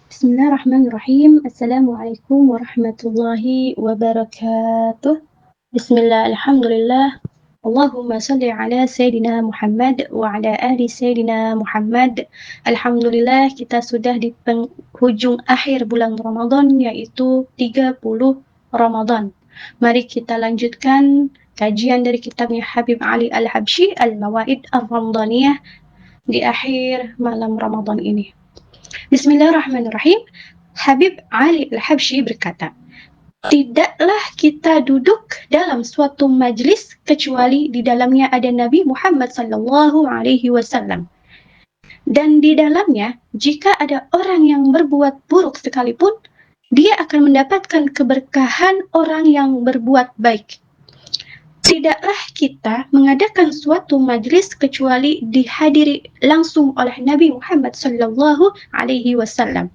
Bismillahirrahmanirrahim. Assalamualaikum warahmatullahi wabarakatuh. Bismillah, alhamdulillah. Allahumma salli ala Sayyidina Muhammad wa ala ahli Sayyidina Muhammad. Alhamdulillah, kita sudah di penghujung akhir bulan Ramadan, yaitu 30 Ramadan. Mari kita lanjutkan kajian dari kitabnya Habib Ali Al-Habsyi, Al-Mawaid Ar-Ramadaniyah, di akhir malam Ramadan ini. Bismillahirrahmanirrahim. Habib Ali Al-Habsyi berkata, tidaklah kita duduk dalam suatu majlis kecuali di dalamnya ada Nabi Muhammad sallallahu alaihi wasallam. Dan di dalamnya, jika ada orang yang berbuat buruk sekalipun, dia akan mendapatkan keberkahan orang yang berbuat baik. Tidaklah kita mengadakan suatu majlis kecuali dihadiri langsung oleh Nabi Muhammad sallallahu alaihi wasallam.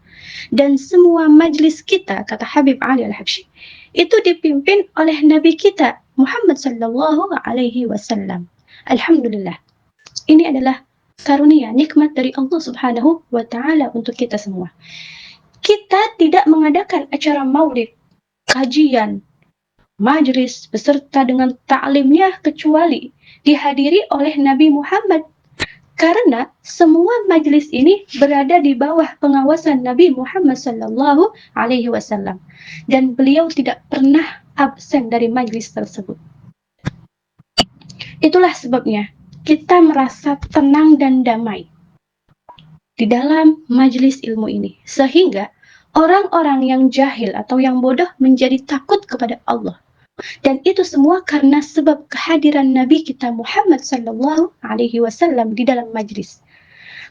Dan semua majlis kita, kata Habib Ali Al-Habsyi, itu dipimpin oleh Nabi kita Muhammad sallallahu alaihi wasallam. Alhamdulillah. Ini adalah karunia, nikmat dari Allah Subhanahu wa taala untuk kita semua. Kita tidak mengadakan acara maulid, kajian, majlis beserta dengan ta'limnya kecuali dihadiri oleh Nabi Muhammad, karena semua majlis ini berada di bawah pengawasan Nabi Muhammad sallallahu alaihi wasallam dan beliau tidak pernah absen dari majlis tersebut. Itulah sebabnya kita merasa tenang dan damai di dalam majlis ilmu ini, sehingga orang-orang yang jahil atau yang bodoh menjadi takut kepada Allah. Dan itu semua karena sebab kehadiran Nabi kita Muhammad sallallahu alaihi wasallam di dalam majlis.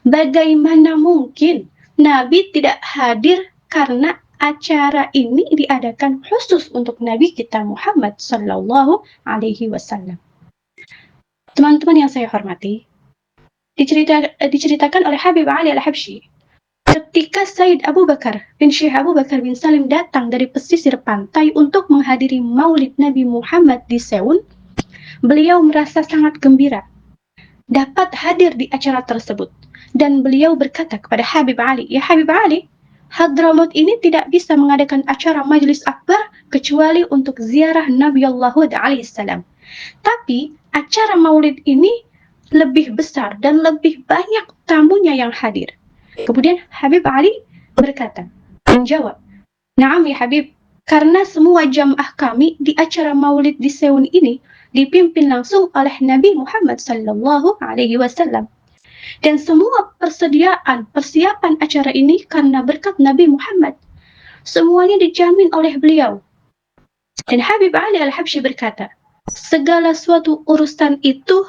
Bagaimana mungkin Nabi tidak hadir karena acara ini diadakan khusus untuk Nabi kita Muhammad sallallahu alaihi wasallam. Teman-teman yang saya hormati, diceritakan oleh Habib Ali Al-Habsyi, ketika Said Abu Bakar bin Syekh Abu Bakar bin Salim datang dari pesisir pantai untuk menghadiri maulid Nabi Muhammad di Seun, beliau merasa sangat gembira dapat hadir di acara tersebut. Dan beliau berkata kepada Habib Ali, ya Habib Ali, Hadramaut ini tidak bisa mengadakan acara majlis akbar kecuali untuk ziarah Nabi Allah Hud alaihissalam. Tapi acara maulid ini lebih besar dan lebih banyak tamunya yang hadir. Kemudian Habib Ali berkata, menjawab, "Na'am ya Habib, karena semua jamaah kami di acara maulid di Seun ini dipimpin langsung oleh Nabi Muhammad sallallahu alaihi wasallam. Dan semua persiapan acara ini karena berkat Nabi Muhammad. Semuanya dijamin oleh beliau." Dan Habib Ali Al-Habsyi berkata, segala suatu urusan itu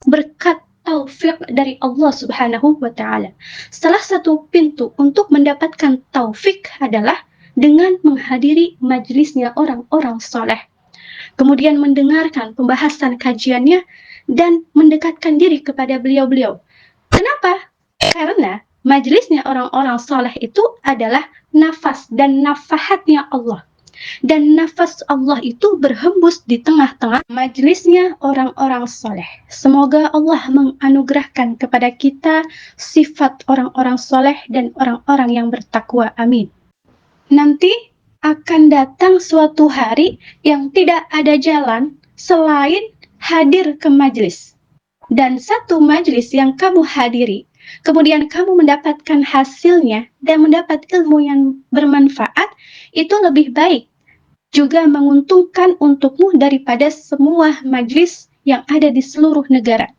berkat taufik dari Allah Subhanahu wa taala. Salah satu pintu untuk mendapatkan taufik adalah dengan menghadiri majlisnya orang-orang saleh, kemudian mendengarkan pembahasan kajiannya dan mendekatkan diri kepada beliau-beliau. Kenapa? Karena majlisnya orang-orang saleh itu adalah nafas dan nafahatnya Allah. Dan nafas Allah itu berhembus di tengah-tengah majlisnya orang-orang saleh. Semoga Allah menganugerahkan kepada kita sifat orang-orang saleh dan orang-orang yang bertakwa. Amin. Nanti akan datang suatu hari yang tidak ada jalan selain hadir ke majlis. Dan satu majlis yang kamu hadiri, kemudian kamu mendapatkan hasilnya dan mendapat ilmu yang bermanfaat, itu lebih baik, juga menguntungkan untukmu daripada semua majlis yang ada di seluruh negara.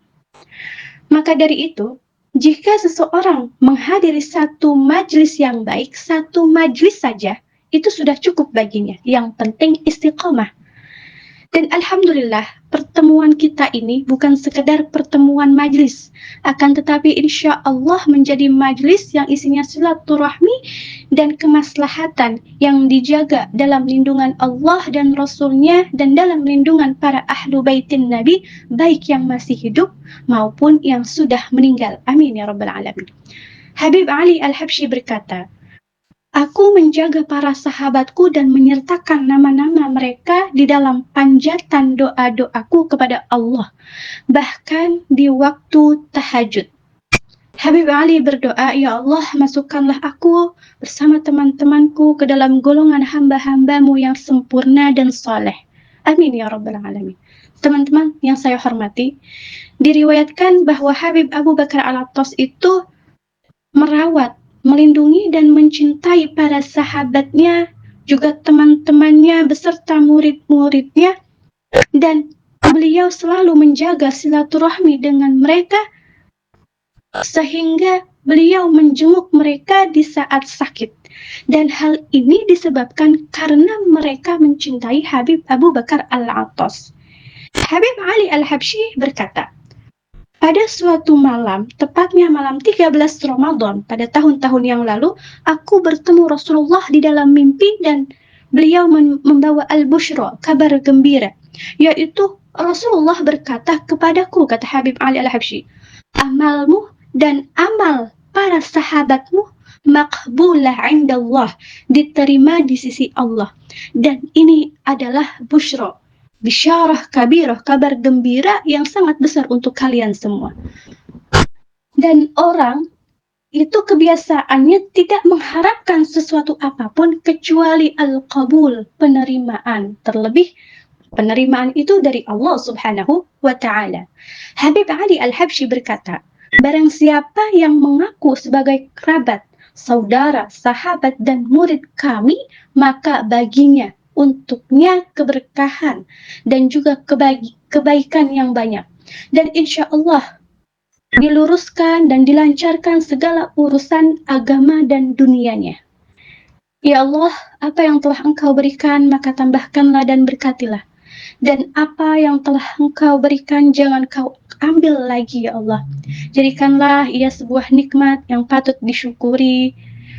Maka dari itu, jika seseorang menghadiri satu majlis yang baik, satu majlis saja, itu sudah cukup baginya. Yang penting istiqomah. Dan alhamdulillah, pertemuan kita ini bukan sekedar pertemuan majlis, akan tetapi insya Allah menjadi majlis yang isinya silaturahmi dan kemaslahatan yang dijaga dalam lindungan Allah dan Rasul-Nya dan dalam lindungan para ahlu baitin Nabi, baik yang masih hidup maupun yang sudah meninggal. Amin ya rabbal alamin. Habib Ali Al-Habsyi berkata, aku menjaga para sahabatku dan menyertakan nama-nama mereka di dalam panjatan doa-doaku kepada Allah, bahkan di waktu tahajud. Habib Ali berdoa, "Ya Allah, masukkanlah aku bersama teman-temanku ke dalam golongan hamba-hambamu yang sempurna dan soleh. Amin ya Rabbal Alamin." Teman-teman yang saya hormati, diriwayatkan bahwa Habib Abu Bakar Al-Attas itu merawat, melindungi, dan mencintai para sahabatnya, juga teman-temannya beserta murid-muridnya, dan beliau selalu menjaga silaturahmi dengan mereka sehingga beliau menjenguk mereka di saat sakit. Dan hal ini disebabkan karena mereka mencintai Habib Abu Bakar Al-Attas. Habib Ali Al-Habsyi berkata, pada suatu malam, tepatnya malam 13 Ramadan pada tahun-tahun yang lalu, aku bertemu Rasulullah di dalam mimpi dan beliau membawa al-bushra, kabar gembira, yaitu Rasulullah berkata kepadaku, kata Habib Ali Al-Habsyi, amalmu dan amal para sahabatmu makbulah indallah, diterima di sisi Allah. Dan ini adalah bushra, bisyarah kabirah, kabar gembira yang sangat besar untuk kalian semua. Dan orang itu kebiasaannya tidak mengharapkan sesuatu apapun kecuali al-qabul, penerimaan. Terlebih penerimaan itu dari Allah Subhanahu wa Ta'ala. Habib Ali Al-Habsyi berkata, barang siapa yang mengaku sebagai kerabat, saudara, sahabat, dan murid kami, maka baginya, untuknya keberkahan dan juga kebaikan yang banyak. Dan insya Allah diluruskan dan dilancarkan segala urusan agama dan dunianya. Ya Allah, apa yang telah Engkau berikan, maka tambahkanlah dan berkatilah. Dan apa yang telah Engkau berikan, jangan Kau ambil lagi, ya Allah. Jadikanlah ia sebuah nikmat yang patut disyukuri,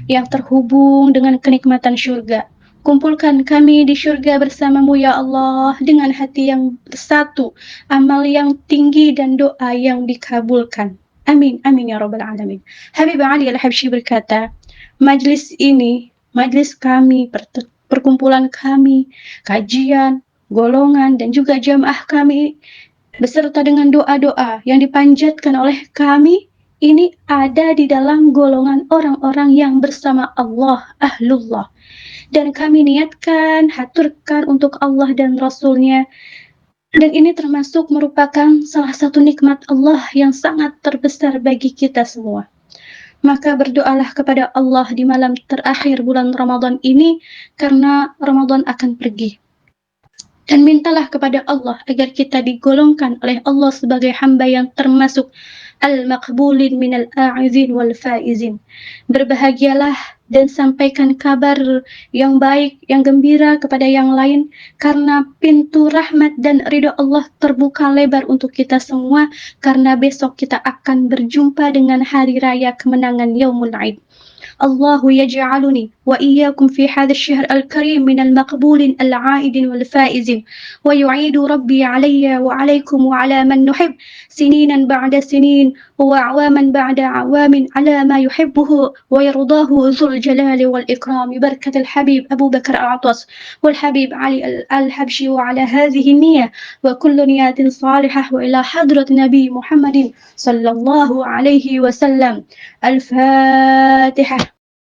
yang terhubung dengan kenikmatan syurga. Kumpulkan kami di syurga bersamamu, ya Allah, dengan hati yang bersatu, amal yang tinggi, dan doa yang dikabulkan. Amin, amin ya Rabbal Alamin. Habib Ali Al-Habsyi berkata, majlis ini, majlis kami, perkumpulan kami, kajian, golongan, dan juga jamaah kami, beserta dengan doa-doa yang dipanjatkan oleh kami, ini ada di dalam golongan orang-orang yang bersama Allah, ahlullah. Dan kami niatkan, haturkan untuk Allah dan Rasulnya. Dan ini termasuk merupakan salah satu nikmat Allah yang sangat terbesar bagi kita semua. Maka berdoalah kepada Allah di malam terakhir bulan Ramadan ini, karena Ramadan akan pergi. Dan mintalah kepada Allah agar kita digolongkan oleh Allah sebagai hamba yang termasuk al-maqbulin minal a'izin wal faizin. Berbahagialah dan sampaikan kabar yang baik, yang gembira kepada yang lain, karena pintu rahmat dan ridha Allah terbuka lebar untuk kita semua, karena besok kita akan berjumpa dengan hari raya kemenangan Yaumul Aid. الله يجعلني وإياكم في هذا الشهر الكريم من المقبول العائد والفائز، ويعيد ربي علي وعليكم وعلى من نحب سنينا بعد سنين وأعواما بعد أعوام على ما يحبه ويرضاه ذو الجلال والإكرام، بركة الحبيب أبو بكر العطس والحبيب علي الحبشي، وعلى هذه النية وكل نية صالحة، وإلى حضرة نبي محمد صلى الله عليه وسلم. الفاتحة.